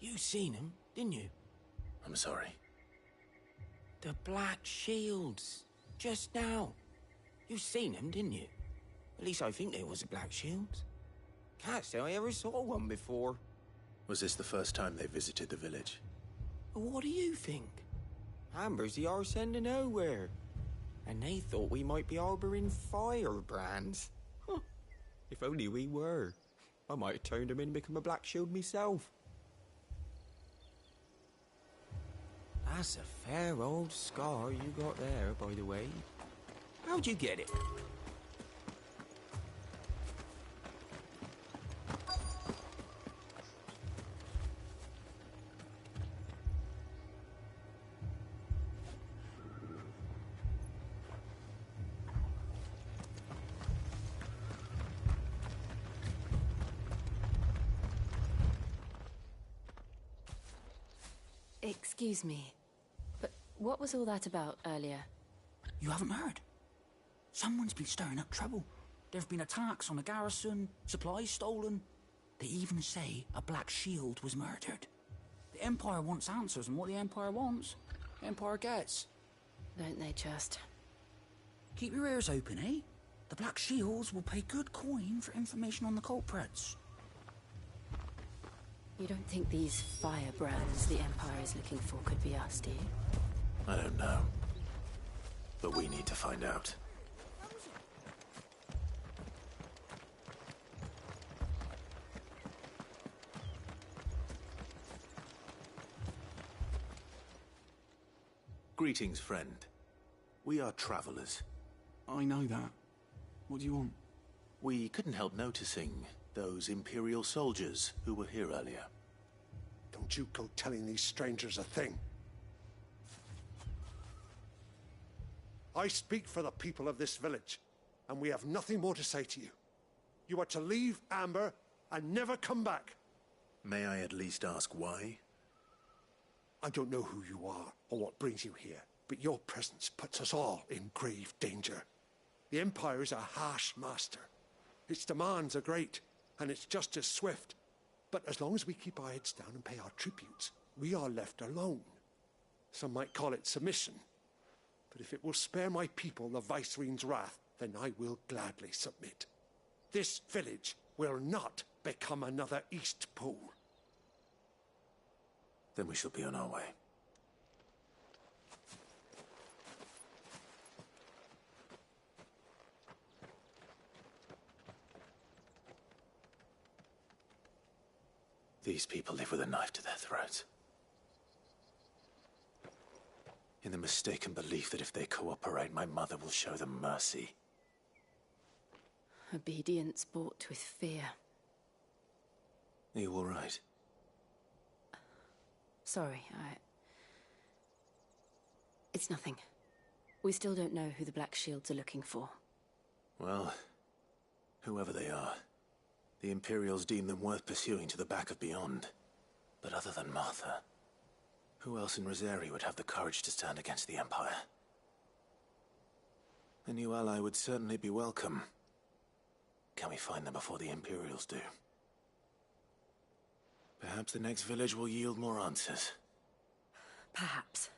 You seen them, didn't you? I'm sorry. The Black Shields. Just now. You seen them, didn't you? At least I think there was a Black Shields. Can't say I ever saw one before. Was this the first time they visited the village? What do you think? Amber's the arse end of nowhere. And they thought we might be harboring firebrands. Huh. If only we were. I might have turned them in and become a Black Shield myself. That's a fair old scar you got there, by the way. How'd you get it? Excuse me, but what was all that about earlier? You haven't heard? Someone's been stirring up trouble. There have been attacks on the garrison, supplies stolen. They even say a Black Shield was murdered. The Empire wants answers, and what the Empire wants, the Empire gets. Don't they just? Keep your ears open, eh? The Black Shields will pay good coin for information on the culprits. You don't think these firebrands the Empire is looking for could be us, do you? I don't know. But we need to find out. Greetings, friend. We are travelers. I know that. What do you want? We couldn't help noticing those Imperial soldiers who were here earlier. Don't you go telling these strangers a thing. I speak for the people of this village, and we have nothing more to say to you. You are to leave Amber and never come back. May I at least ask why? I don't know who you are or what brings you here, but your presence puts us all in grave danger. The Empire is a harsh master. Its demands are great, and its justice swift. But as long as we keep our heads down and pay our tributes, we are left alone. Some might call it submission. But if it will spare my people the Viceroy's wrath, then I will gladly submit. This village will not become another Eastpool. Then we shall be on our way. These people live with a knife to their throats. In the mistaken belief that if they cooperate, my mother will show them mercy. Obedience bought with fear. Are you all right? Sorry, It's nothing. We still don't know who the Black Shields are looking for. Well, whoever they are, the Imperials deem them worth pursuing to the back of beyond. But other than Martha, who else in Rosari would have the courage to stand against the Empire? A new ally would certainly be welcome. Can we find them before the Imperials do? Perhaps the next village will yield more answers. Perhaps.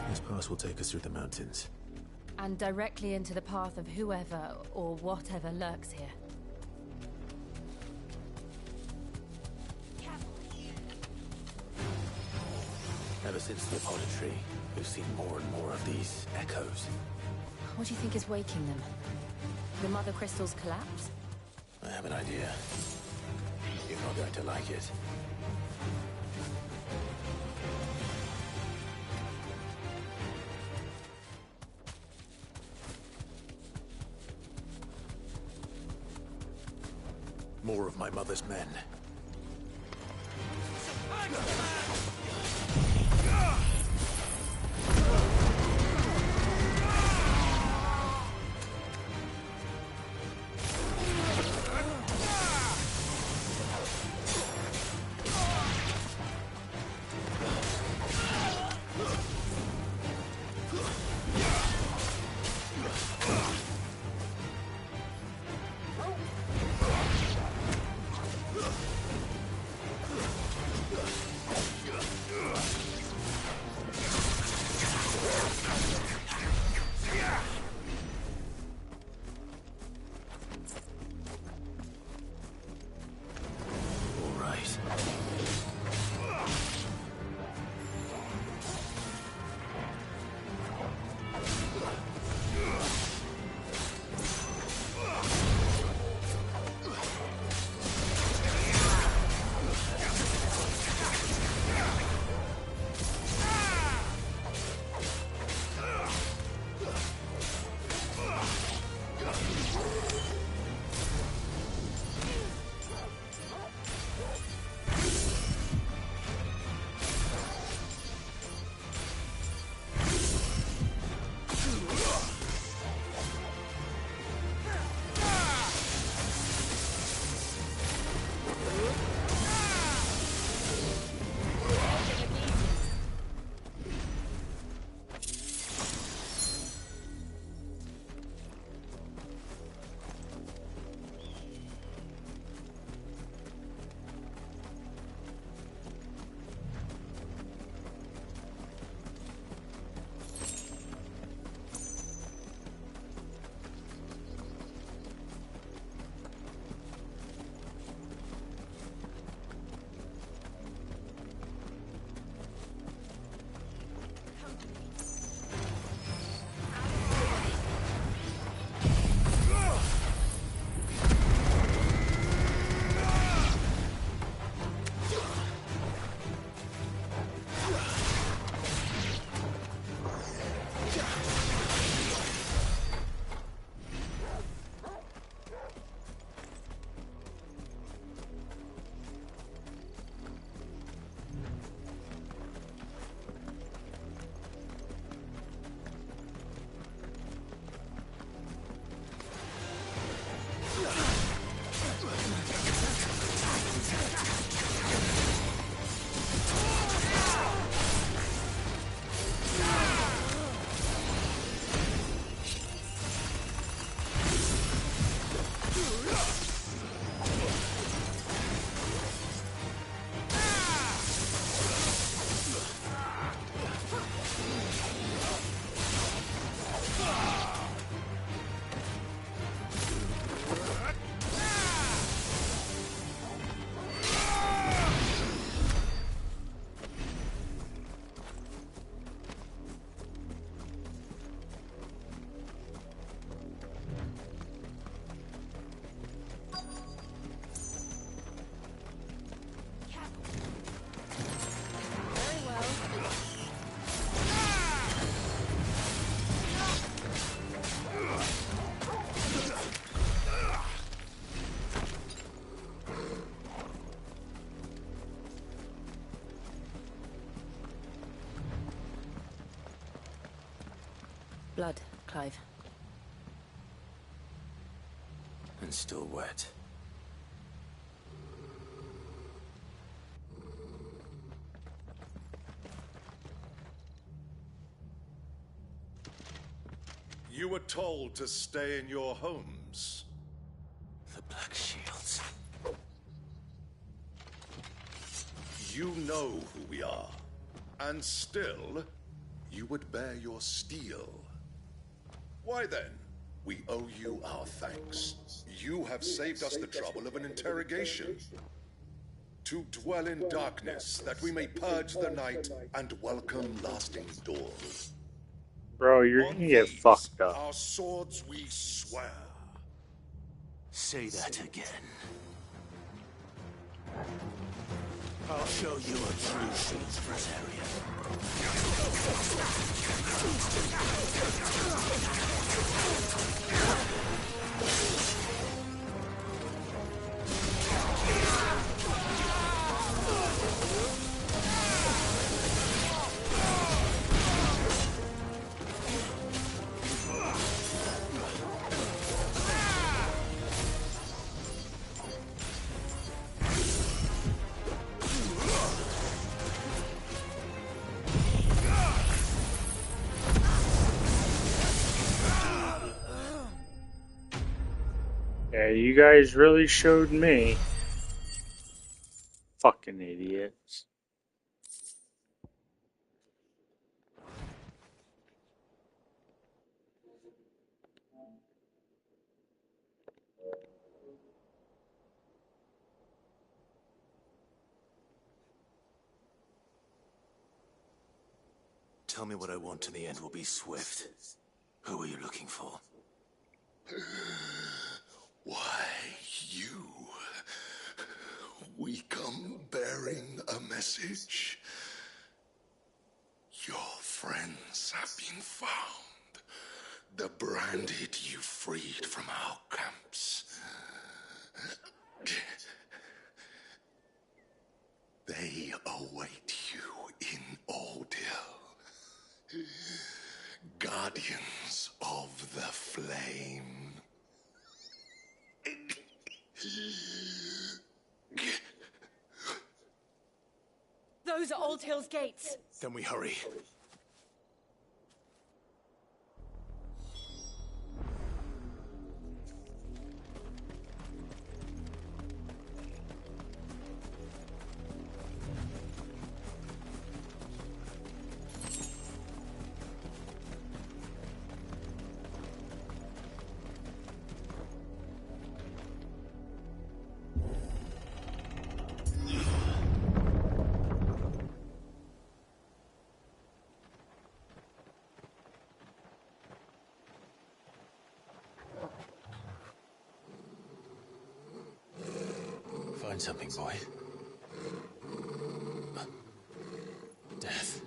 This pass will take us through the mountains. And directly into the path of whoever or whatever lurks here. Ever since the Apothecary, we've seen more and more of these echoes. What do you think is waking them? The Mother Crystal's collapse? I have an idea. You're not going to like it. More of my mother's men. Blood, Clive. And still wet. You were told to stay in your homes. The Black Shields. You know who we are. And still, you would bear your steel. Why then? We owe you our thanks. You have saved us the trouble of an interrogation. To dwell in darkness, that we may purge the night and welcome lasting dawn. Bro, you're gonna get fucked up. Our swords we swear. Say that again. I'll show you a true Shields Brazzarian. Yeah, you guys really showed me. Fucking idiots. Tell me what I want and the end will be swift. Who are you looking for? Why, you. We come bearing a message. Your friends have been found. The branded you freed from our camps. They await you in Ordeal. Guardians of the Flame. Those are Old Hill's gates. Then we hurry. Find something, boy. Death.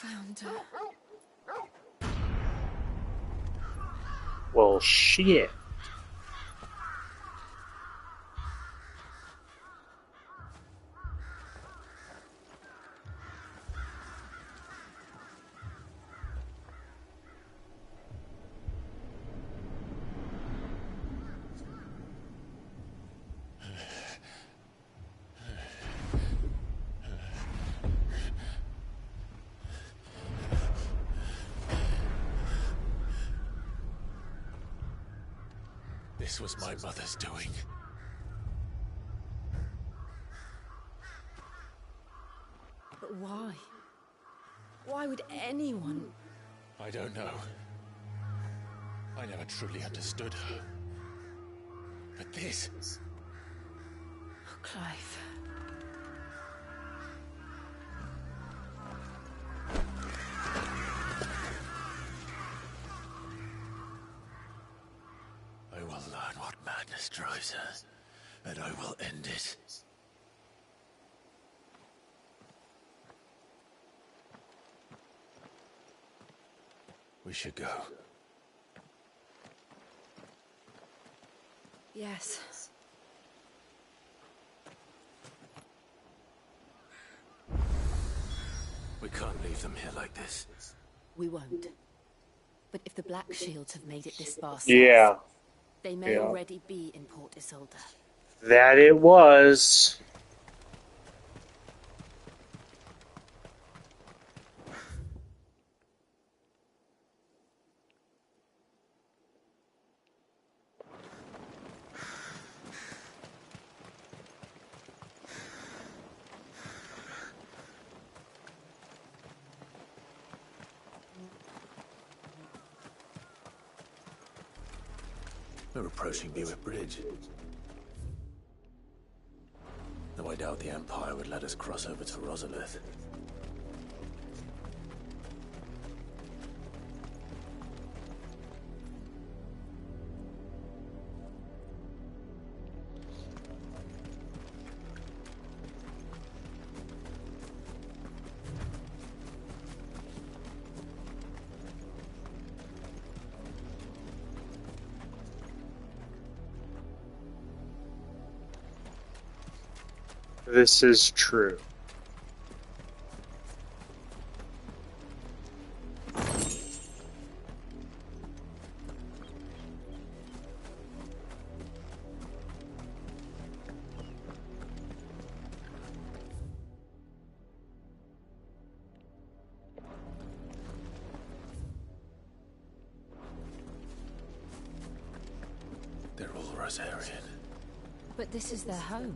Found her. Well, shit. This was my mother's doing. But why? Why would anyone? I don't know. I never truly understood her. But this... Oh, Clive. I will learn what madness drives her, and I will end it. We should go. Yes. We can't leave them here like this. We won't. But if the Black Shields have made it this far south, Yeah, they may Yeah. already be in Port Isolde. that it was. We're approaching Buick Bridge. Though I doubt the Empire would let us cross over to Rosalith. This is true. Rosarian. But this is their home.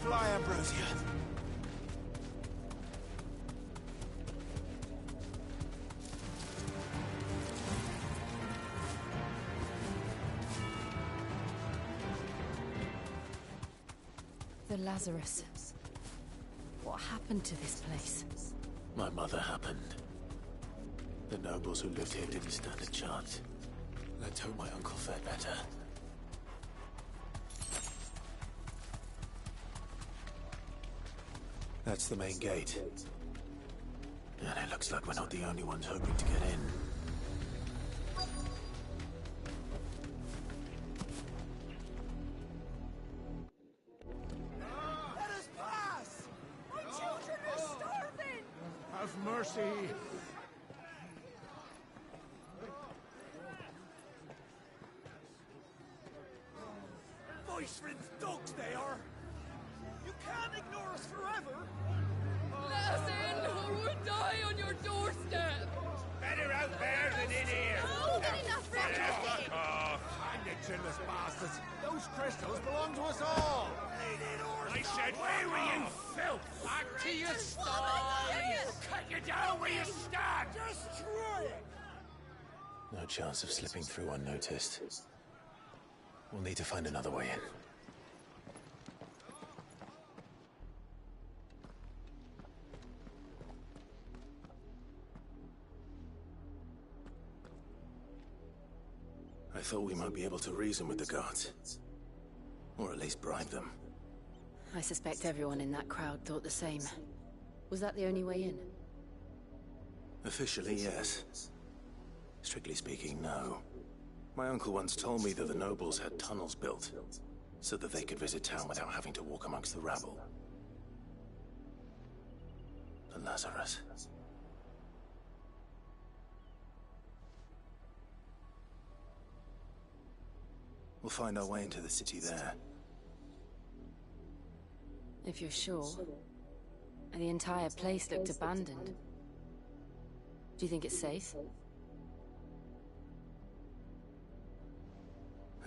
Fly, Ambrosia. The Lazarus. What happened to this place? My mother happened. The nobles who lived here didn't stand a chance. Let's hope my uncle fared better. That's the main gate. And it looks like we're not the only ones hoping to get in. Let us pass! My children are starving! Have mercy! Voice-ridden dogs they are! You can't ignore us forever! Let us in, or we'll die on your doorstep! Better out there than in here! No, good enough for Fuck off! Hang the chinless bastards! Those crystals belong to us all! I said, where were you, filth? Back to your stall! Cut you down where you stand! Destroy it! No chance of slipping through unnoticed. We'll need to find another way in. I thought we might be able to reason with the guards. Or at least bribe them. I suspect everyone in that crowd thought the same. Was that the only way in? Officially, yes. Strictly speaking, no. My uncle once told me that the nobles had tunnels built, so that they could visit town without having to walk amongst the rabble. The Lazarus. We'll find our way into the city there. If you're sure. The entire place looked abandoned. Do you think it's safe?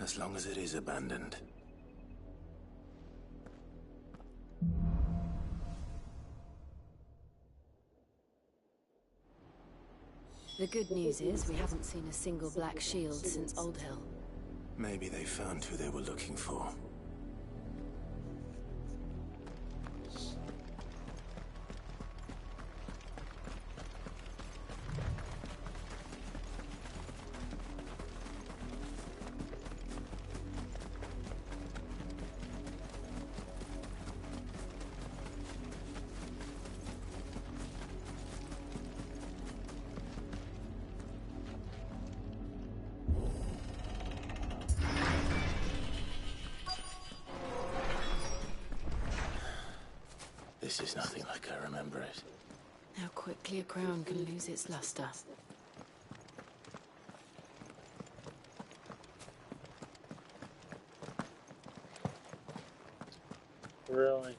As long as it is abandoned. The good news is we haven't seen a single black shield since Old Hill. Maybe they found who they were looking for. This is nothing like I remember it. How quickly a crown can lose its luster. Really?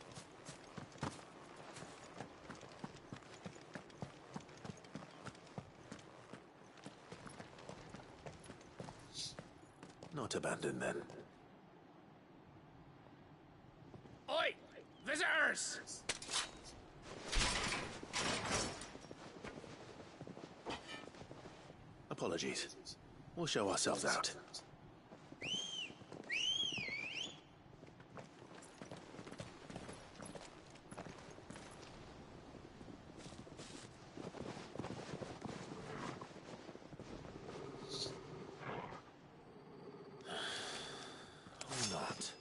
Not abandoned then. Oi! Visitors! Apologies. We'll show ourselves out. Or not.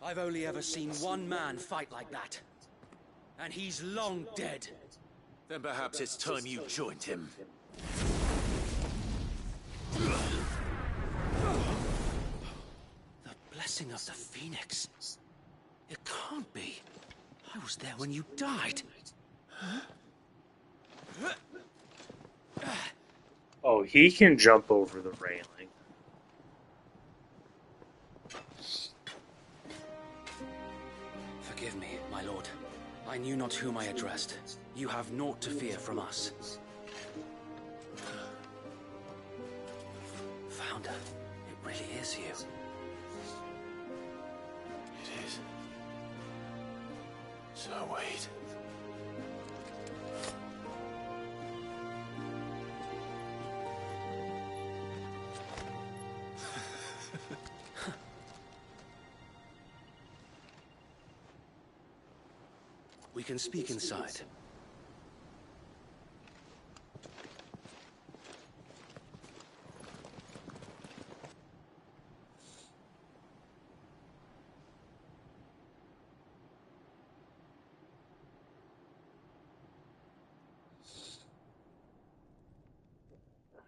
I've only ever seen one man fight like that. And he's long dead. Then perhaps it's time you joined him. The blessing of the Phoenix. It can't be. I was there when you died. Oh, he can jump over the railing. Forgive me, my lord. I knew not whom I addressed. You have naught to fear from us. Founder, it really is you. It is. So wait. We can speak inside.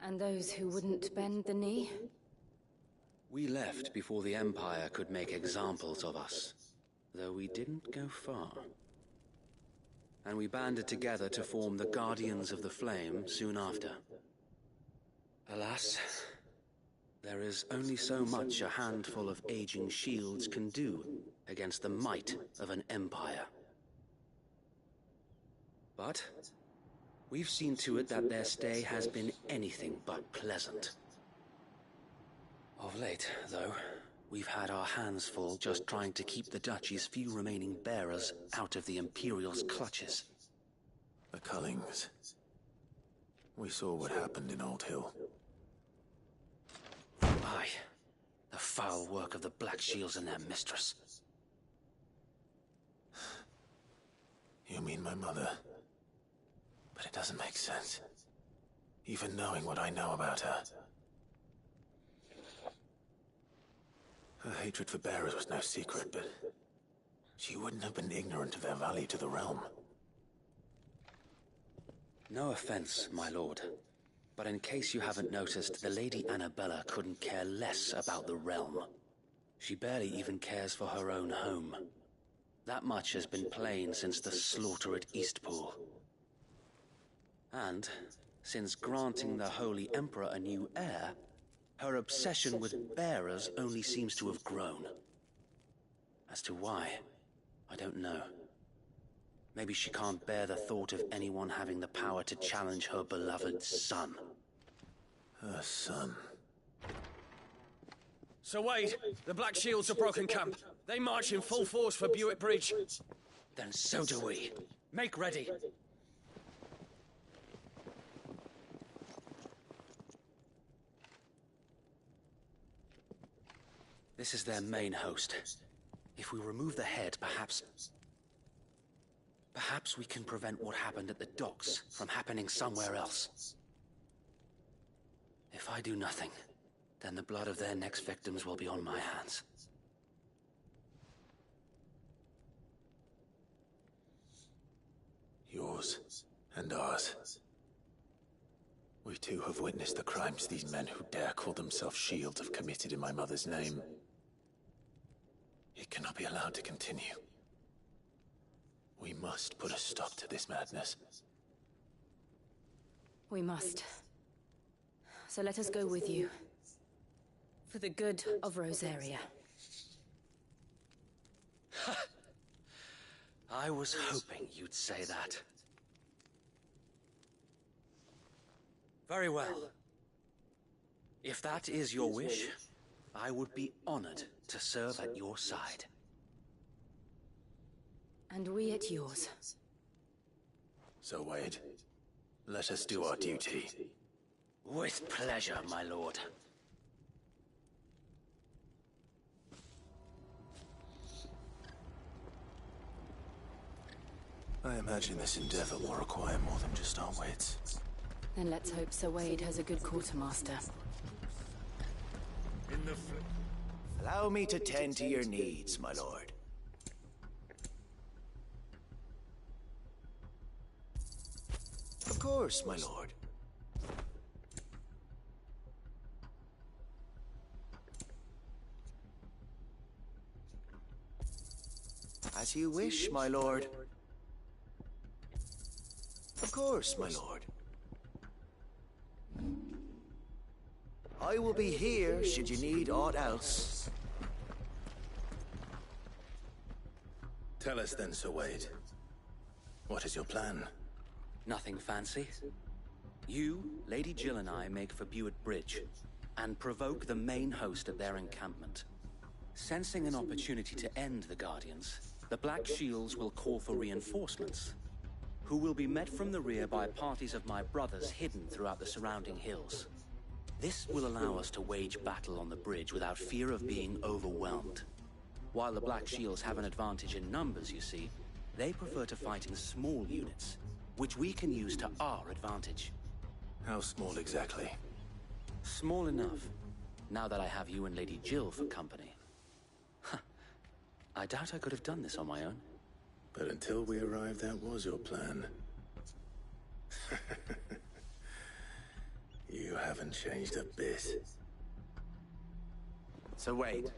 And those who wouldn't bend the knee? We left before the Empire could make examples of us, though we didn't go far. And we banded together to form the Guardians of the Flame soon after. Alas, there is only so much a handful of aging shields can do against the might of an empire. But we've seen to it that their stay has been anything but pleasant. Of late, though, we've had our hands full just trying to keep the Duchy's few remaining bearers out of the Imperial's clutches. The Cullings. We saw what happened in Old Hill. Aye. The foul work of the Black Shields and their mistress. You mean my mother? But it doesn't make sense. Even knowing what I know about her. Her hatred for bearers was no secret, but she wouldn't have been ignorant of their value to the realm. No offense, my lord, but in case you haven't noticed, the Lady Annabella couldn't care less about the realm. She barely even cares for her own home. That much has been plain since the slaughter at Eastpool. And, since granting the Holy Emperor a new heir, her obsession with bearers only seems to have grown. As to why, I don't know. Maybe she can't bear the thought of anyone having the power to challenge her beloved son. Her son. Sir Wade, the Black Shields have broken camp. They march in full force for Buick Bridge. Then so do we. Make ready. This is their main host. If we remove the head, perhaps we can prevent what happened at the docks from happening somewhere else. If I do nothing, then the blood of their next victims will be on my hands. Yours and ours. We too have witnessed the crimes these men who dare call themselves Shields have committed in my mother's name. It cannot be allowed to continue. We must put a stop to this madness. We must. So let us go with you. For the good of Rosaria. I was hoping you'd say that. Very well. If that is your wish, I would be honored to serve at your side. And we at yours. So, Wade, let us do our duty. With pleasure, my lord. I imagine this endeavor will require more than just our wits. Then let's hope Sir Wade has a good quartermaster. Allow me to tend to your needs, my lord. Of course, my lord. As you wish, my lord. Of course, my lord. I will be here should you need aught else. Tell us then, Sir Wade. What is your plan? Nothing fancy. You, Lady Jill and I make for Buick Bridge, and provoke the main host at their encampment. Sensing an opportunity to end the Guardians, the Black Shields will call for reinforcements, who will be met from the rear by parties of my brothers hidden throughout the surrounding hills. This will allow us to wage battle on the bridge without fear of being overwhelmed. While the Black Shields have an advantage in numbers, you see, they prefer to fight in small units, which we can use to our advantage. How small exactly? Small enough, now that I have you and Lady Jill for company. I doubt I could have done this on my own. But until we arrived, that was your plan. You haven't changed a bit. So wait.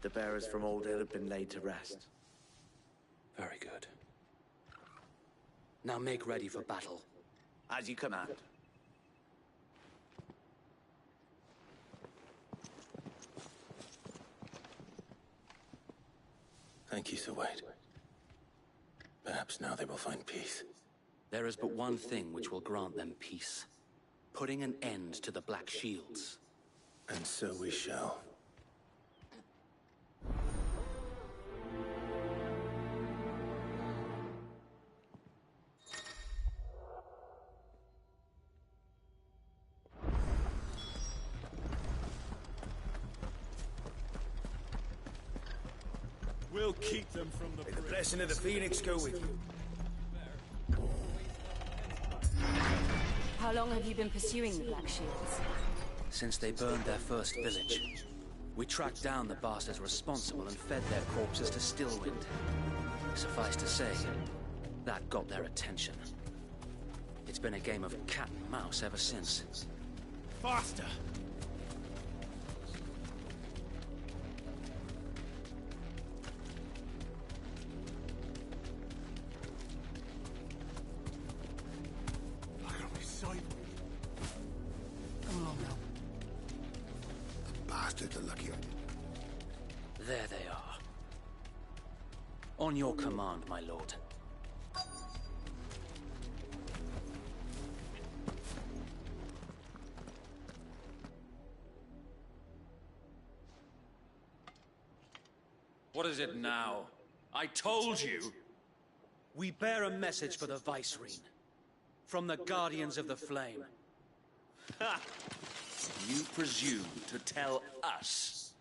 The bearers from Old Hill have been laid to rest. Very good. Now make ready for battle. As you command. Thank you, Sir Wade. Perhaps now they will find peace. There is but one thing which will grant them peace. Putting an end to the Black Shields. And so we shall. We'll keep them from the May the blessing of the Phoenix go with you. How long have you been pursuing the Black Shields? Since they burned their first village. We tracked down the bastards responsible and fed their corpses to Stillwind. Suffice to say, that got their attention. It's been a game of cat and mouse ever since. Faster! There they are. On your command, my lord. What is it now? I told you! We bear a message for the Vicereine. From the Guardians of the Flame. Ha! You presume to tell us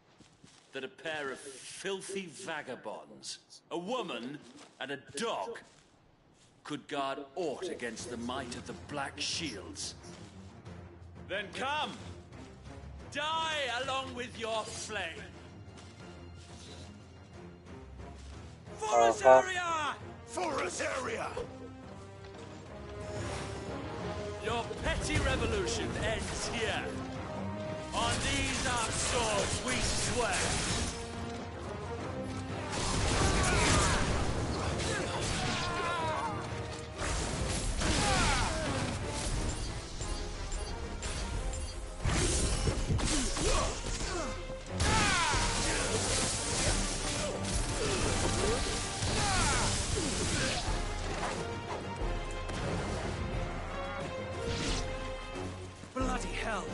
that a pair of filthy vagabonds, a woman and a dog, could guard aught against the might of the Black Shields? Then come! Die along with your flame! Forasaria! Forasaria! Your petty revolution ends here. On these our swords we swear. Bloody hell!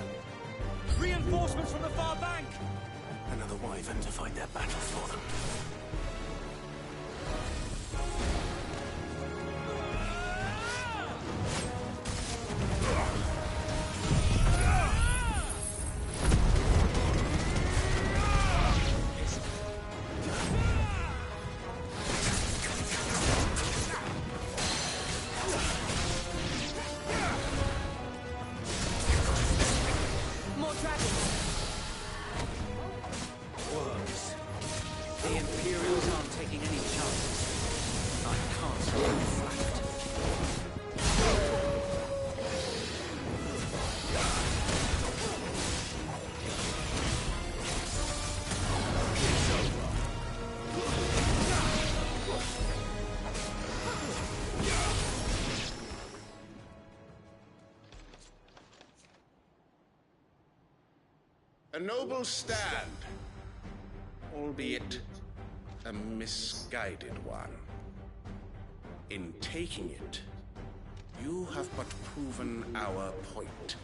Reinforcements from the far bank! Another wyvern to fight their battles for them. More dragons! Worms. The Imperials aren't taking any chances. I can't stop the fact. A noble stand, albeit a misguided one. In taking it, you have but proven our point.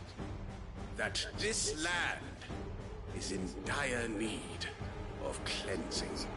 That this land is in dire need of cleansing.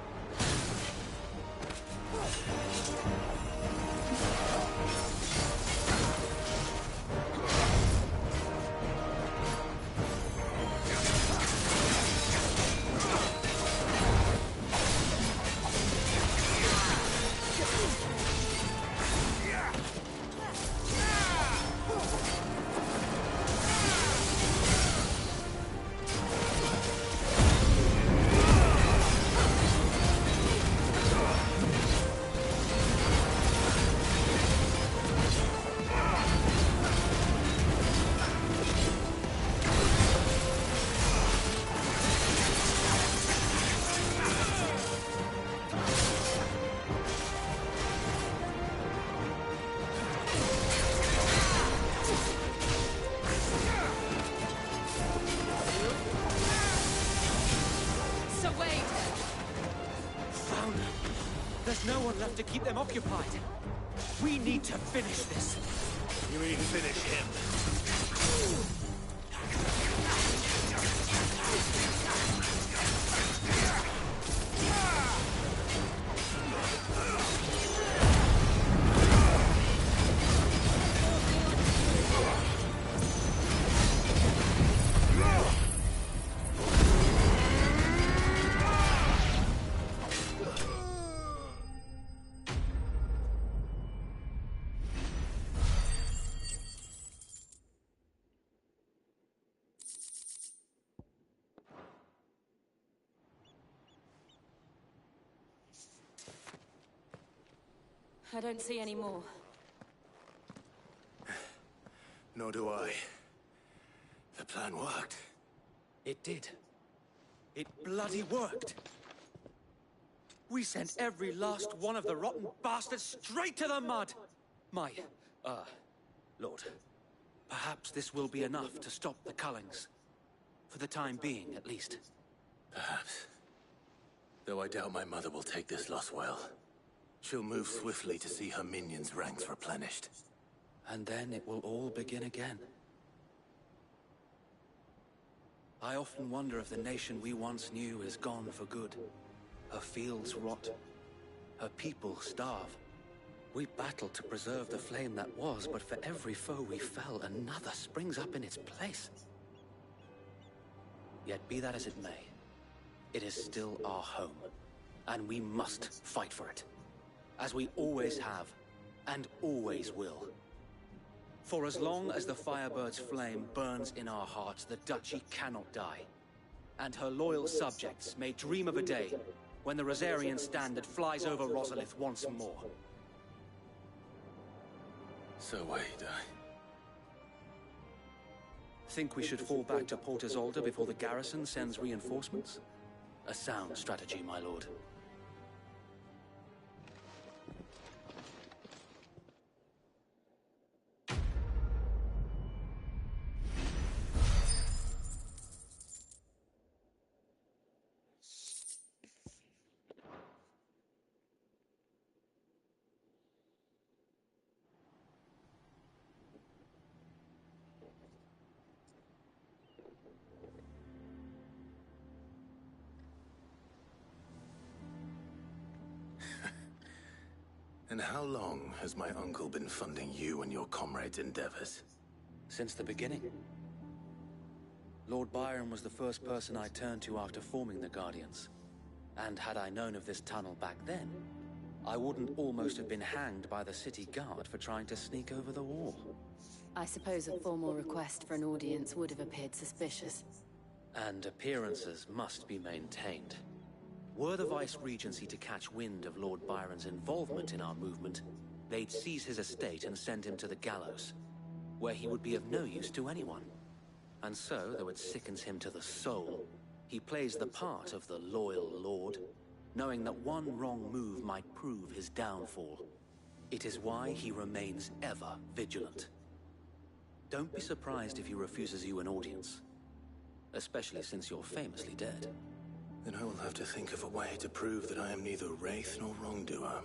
So wait! Found them. There's no one left to keep them occupied. We need to finish this. You mean finish him? I don't see any more. Nor do I. The plan worked. It did. It bloody worked. We sent every last one of the rotten bastards straight to the mud! My, Lord, perhaps this will be enough to stop the Cullings. For the time being, at least. Perhaps. Though I doubt my mother will take this loss well. She'll move swiftly to see her minions' ranks replenished. And then it will all begin again. I often wonder if the nation we once knew is gone for good. Her fields rot. Her people starve. We battled to preserve the flame that was, but for every foe we fell, another springs up in its place. Yet be that as it may, it is still our home, and we must fight for it, as we always have, and always will. For as long as the Firebird's flame burns in our hearts, the Duchy cannot die, and her loyal subjects may dream of a day when the Rosarian standard flies over Rosalith once more. So wait, Think we should fall back to Port Isolde before the garrison sends reinforcements? A sound strategy, my lord. And how long has my uncle been funding you and your comrades' endeavors? Since the beginning. Lord Byron was the first person I turned to after forming the Guardians. And had I known of this tunnel back then, I wouldn't almost have been hanged by the city guard for trying to sneak over the wall. I suppose a formal request for an audience would have appeared suspicious. And appearances must be maintained. Were the Vice-Regency to catch wind of Lord Byron's involvement in our movement, they'd seize his estate and send him to the gallows, where he would be of no use to anyone. And so, though it sickens him to the soul, he plays the part of the loyal lord, knowing that one wrong move might prove his downfall. It is why he remains ever vigilant. Don't be surprised if he refuses you an audience, especially since you're famously dead. Then I will have to think of a way to prove that I am neither wraith nor wrongdoer.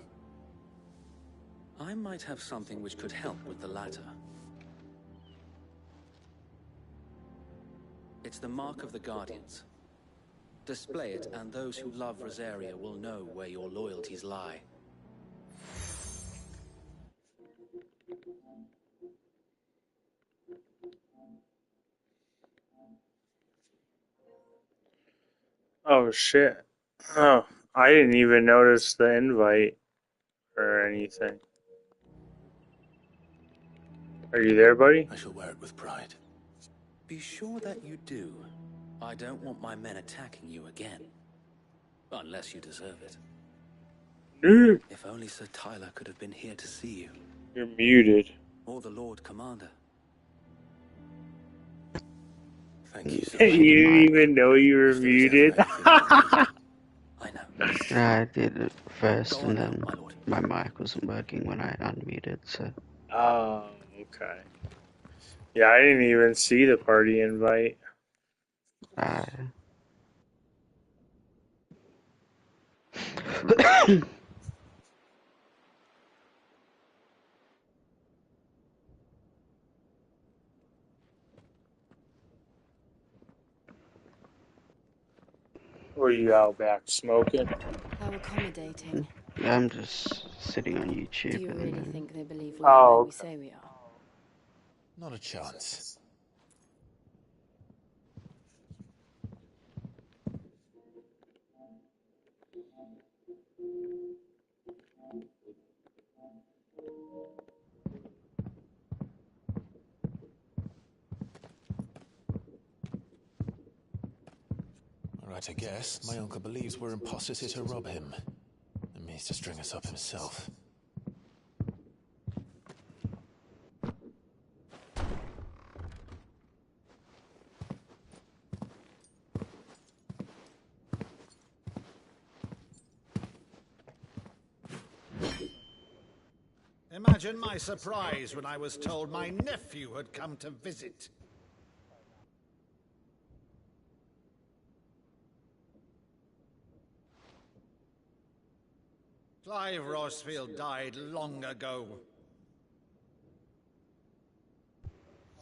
I might have something which could help with the latter. It's the mark of the Guardians. Display it, and those who love Rosaria will know where your loyalties lie. Oh shit. Oh, I didn't even notice the invite or anything. Are you there, buddy? I shall wear it with pride. Be sure that you do. I don't want my men attacking you again. Unless you deserve it. If only Sir Tyler could have been here to see you. You're muted. Or the Lord Commander. Thank you so much. You didn't even know you were muted. I know. I did it first, and then my mic wasn't working when I unmuted, so... Oh, okay. Yeah, I didn't even see the party invite. Were you out back smoking? How accommodating. I'm just sitting on YouTube. Do you really and think they believe we Oh, where we say we are? Not a chance. Right, I guess. My uncle believes we're imposters here to rob him. And means to string us up himself. Imagine my surprise when I was told my nephew had come to visit. Clive Rosfield died long ago.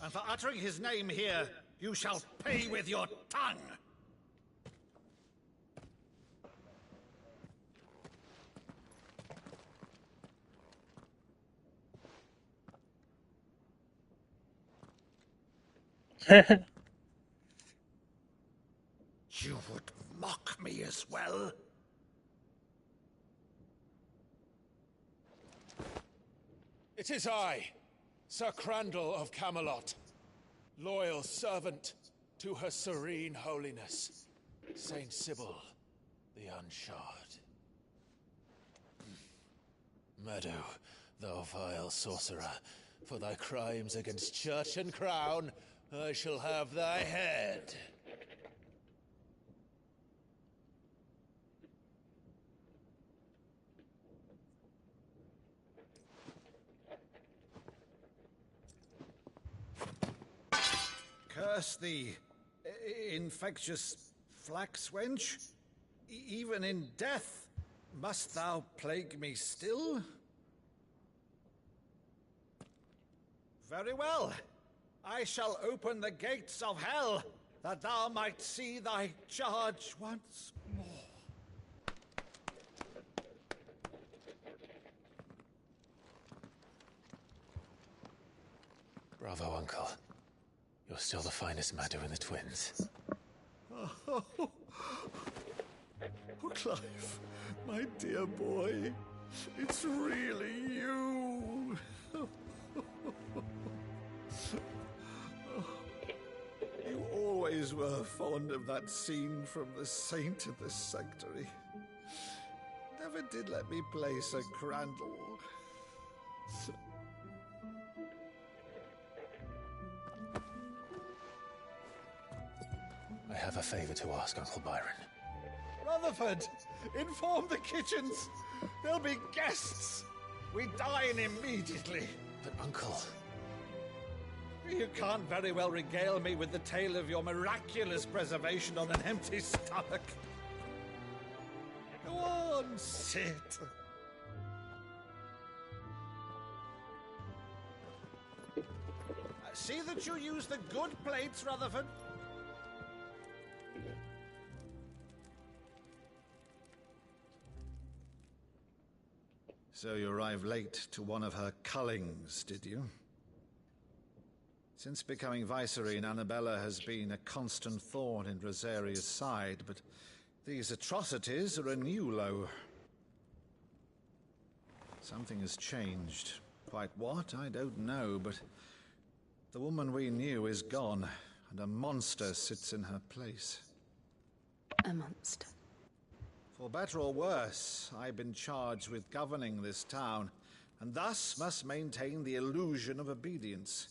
And for uttering his name here, you shall pay with your tongue! You would mock me as well? It is I, Sir Crandall of Camelot, loyal servant to Her Serene Holiness, Saint Sybil the Unshod. Meadow, thou vile sorcerer, for thy crimes against church and crown, I shall have thy head. Curse thee, infectious flax wench. Even in death, must thou plague me still? Very well. I shall open the gates of hell, that thou might see thy charge once more. Bravo, Uncle. You're still the finest Maddu in the twins. Oh, Clive, my dear boy, it's really you. You always were fond of that scene from The Saint of the Sanctuary. Never did let me play Sir Crandall. I have a favor to ask, Uncle Byron. Rutherford, inform the kitchens. There'll be guests. We dine immediately. But, Uncle... You can't very well regale me with the tale of your miraculous preservation on an empty stomach. Go on, sit. See that you use the good plates, Rutherford. So you arrived late to one of her cullings, did you? Since becoming Vicereine, Annabella has been a constant thorn in Rosaria's side, but these atrocities are a new low. Something has changed. Quite what, I don't know, but the woman we knew is gone, and a monster sits in her place. A monster? For better or worse, I've been charged with governing this town, and thus must maintain the illusion of obedience.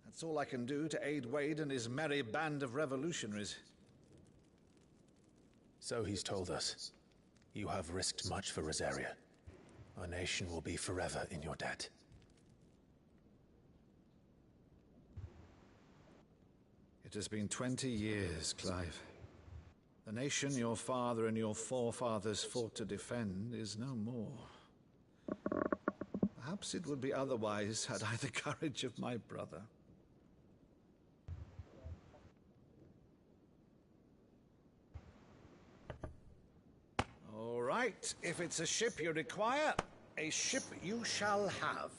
That's all I can do to aid Wade and his merry band of revolutionaries. So he's told us. You have risked much for Rosaria. Our nation will be forever in your debt. It has been 20 years, Clive. The nation your father and your forefathers fought to defend is no more. Perhaps it would be otherwise had I the courage of my brother. All right, if it's a ship you require, a ship you shall have.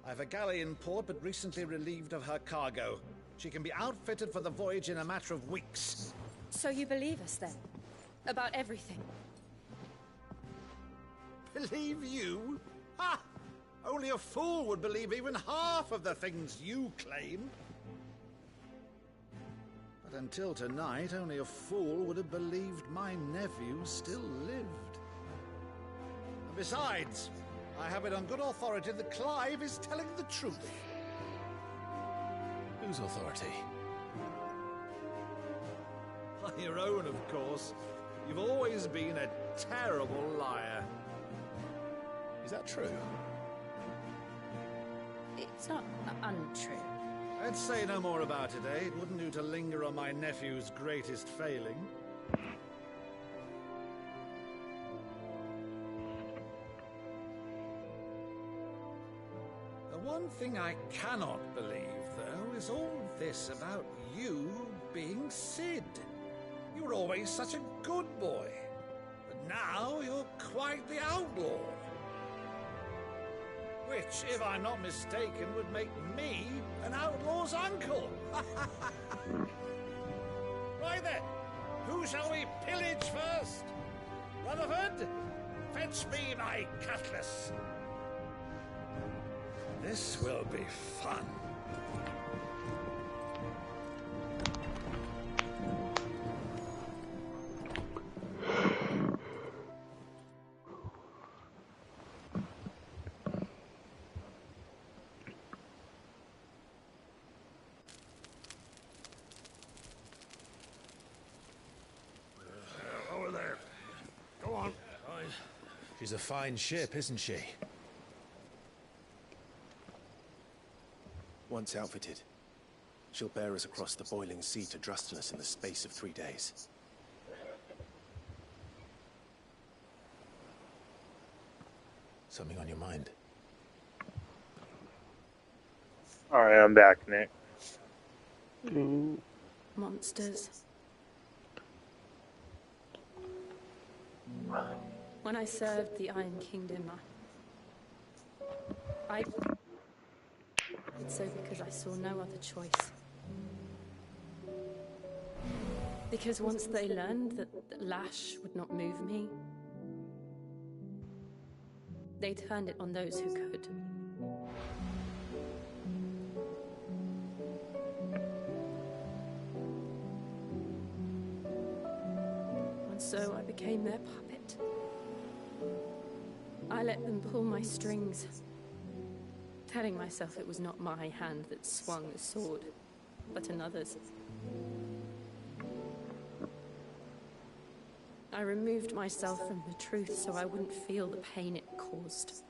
I've a galley in port, but recently relieved of her cargo. She can be outfitted for the voyage in a matter of weeks. So you believe us, then? About everything? Believe you? Ha! Only a fool would believe even half of the things you claim. But until tonight, only a fool would have believed my nephew still lived. And besides, I have it on good authority that Clive is telling the truth. Whose authority? Your own, of course. You've always been a terrible liar. Is that true? It's not untrue. Let's say no more about it, eh? It wouldn't do to linger on my nephew's greatest failing. The one thing I cannot believe, though, is all this about you being Cid. You were always such a good boy, but now you're quite the outlaw. Which, if I'm not mistaken, would make me an outlaw's uncle. Right then, who shall we pillage first? Rutherford, fetch me my cutlass. This will be fun. Over there. Go on. She's a fine ship, isn't she? Once outfitted, she'll bear us across the boiling sea to Drustinus in the space of 3 days. Something on your mind? Alright, I'm back, Nick. Monsters. When I served the Iron Kingdom, I did so because I saw no other choice. Because once they learned that Lash would not move me, they turned it on those who could. And so I became their puppet. I let them pull my strings, telling myself it was not my hand that swung the sword, but another's. I removed myself from the truth so I wouldn't feel the pain it caused.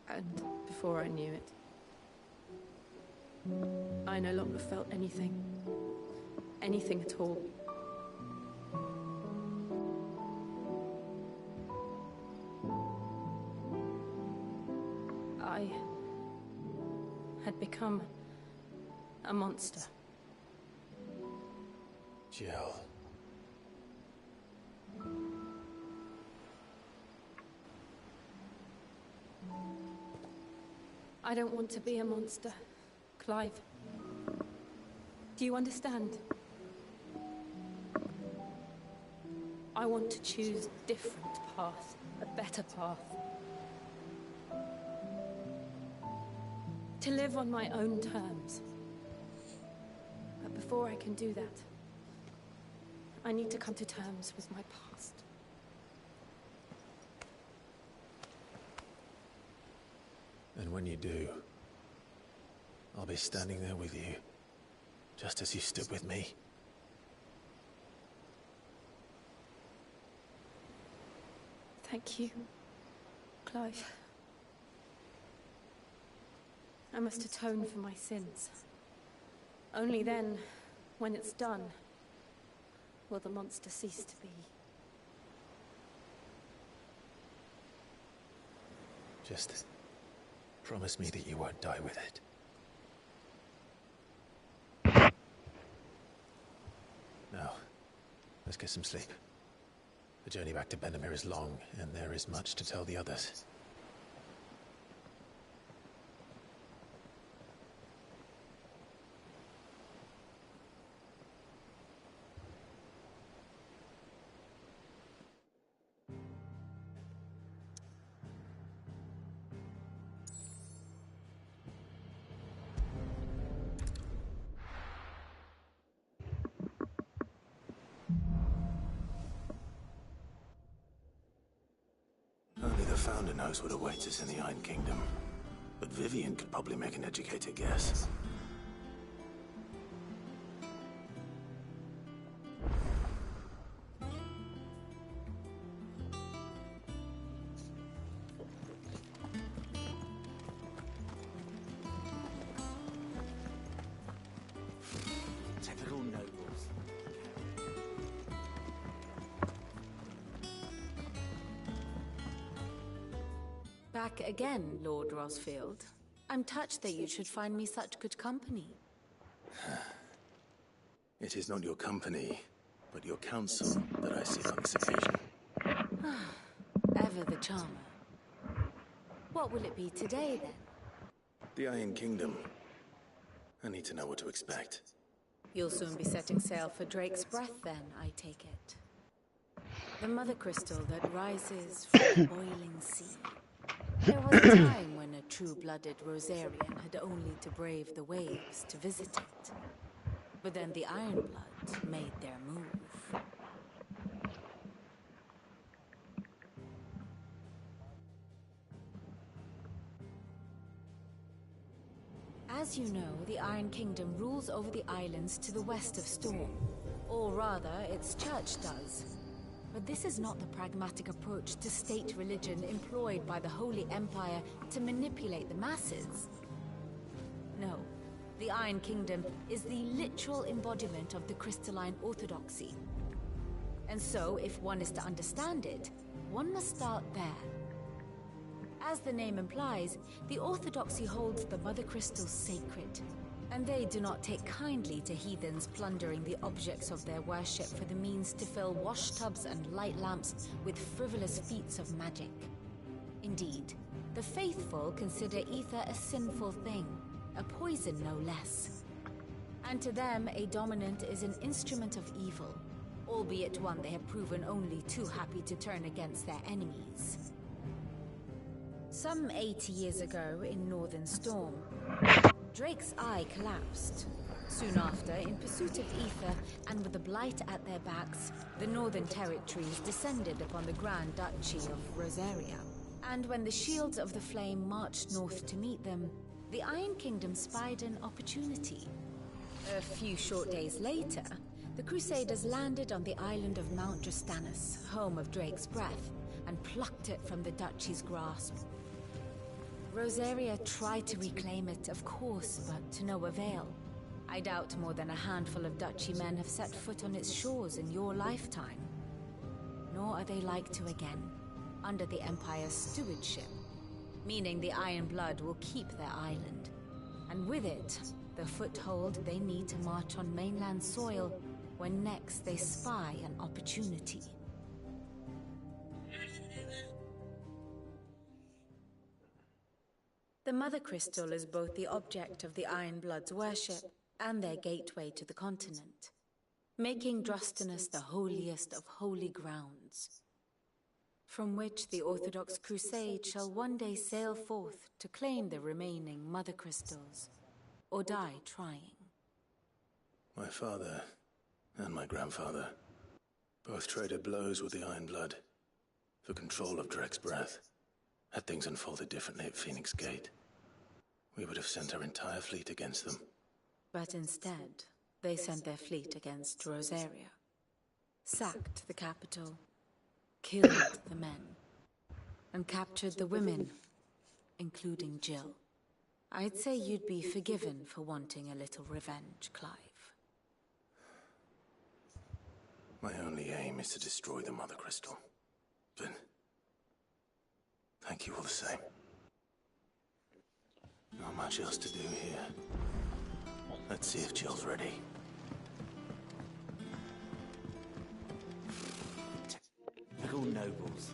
And before I knew it, I no longer felt anything. Anything at all. I had become a monster. Jill. I don't want to be a monster, Clive. Do you understand? I want to choose a different path, a better path. To live on my own terms. But before I can do that, I need to come to terms with my past. And when you do, I'll be standing there with you, just as you stood with me. Thank you, Clive. I must atone for my sins. Only then, when it's done, will the monster cease to be. Just promise me that you won't die with it. Now, let's get some sleep. The journey back to Benamir is long, and there is much to tell the others. Only the Founder knows what awaits us in the Iron Kingdom. But Vivian could probably make an educated guess. Typical nobles. Back again, Lord Rosfield. I'm touched that you should find me such good company. It is not your company, but your counsel that I seek on this occasion. Ever the charmer. What will it be today, then? The Iron Kingdom. I need to know what to expect. You'll soon be setting sail for Drake's Breath, then, I take it. The mother crystal that rises from the boiling sea. There was a time when a true-blooded Rosarian had only to brave the waves to visit it. But then the Ironblood made their move. As you know, the Iron Kingdom rules over the islands to the west of Storm. Or rather, its church does. But this is not the pragmatic approach to state religion employed by the Holy Empire to manipulate the masses. No, the Iron Kingdom is the literal embodiment of the crystalline orthodoxy. And so, if one is to understand it, one must start there. As the name implies, the Orthodoxy holds the Mother Crystals sacred, and they do not take kindly to heathens plundering the objects of their worship for the means to fill washtubs and light lamps with frivolous feats of magic. Indeed, the faithful consider ether a sinful thing, a poison no less. And to them, a dominant is an instrument of evil, albeit one they have proven only too happy to turn against their enemies. Some 80 years ago in Northern Storm, Drake's eye collapsed. Soon after, in pursuit of ether and with the blight at their backs, the Northern Territories descended upon the Grand Duchy of Rosaria. And when the Shields of the Flame marched north to meet them, the Iron Kingdom spied an opportunity. A few short days later, the Crusaders landed on the island of Mount Drastanus, home of Drake's Breath, and plucked it from the Duchy's grasp. Rosaria tried to reclaim it, of course, but to no avail. I doubt more than a handful of Duchy men have set foot on its shores in your lifetime. Nor are they like to again, under the Empire's stewardship, meaning the Iron Blood will keep their island, and with it, the foothold they need to march on mainland soil when next they spy an opportunity. The Mother Crystal is both the object of the Iron Blood's worship and their gateway to the continent, making Drastanus the holiest of holy grounds, from which the Orthodox Crusade shall one day sail forth to claim the remaining Mother Crystals, or die trying. My father and my grandfather both traded blows with the Iron Blood for control of Drake's Breath. Had things unfolded differently at Phoenix Gate, we would have sent our entire fleet against them. But instead, they sent their fleet against Rosaria, sacked the capital, killed the men, and captured the women, including Jill. I'd say you'd be forgiven for wanting a little revenge, Clive. My only aim is to destroy the Mother Crystal. But thank you all the same. Not much else to do here. Let's see if Jill's ready. Typical nobles.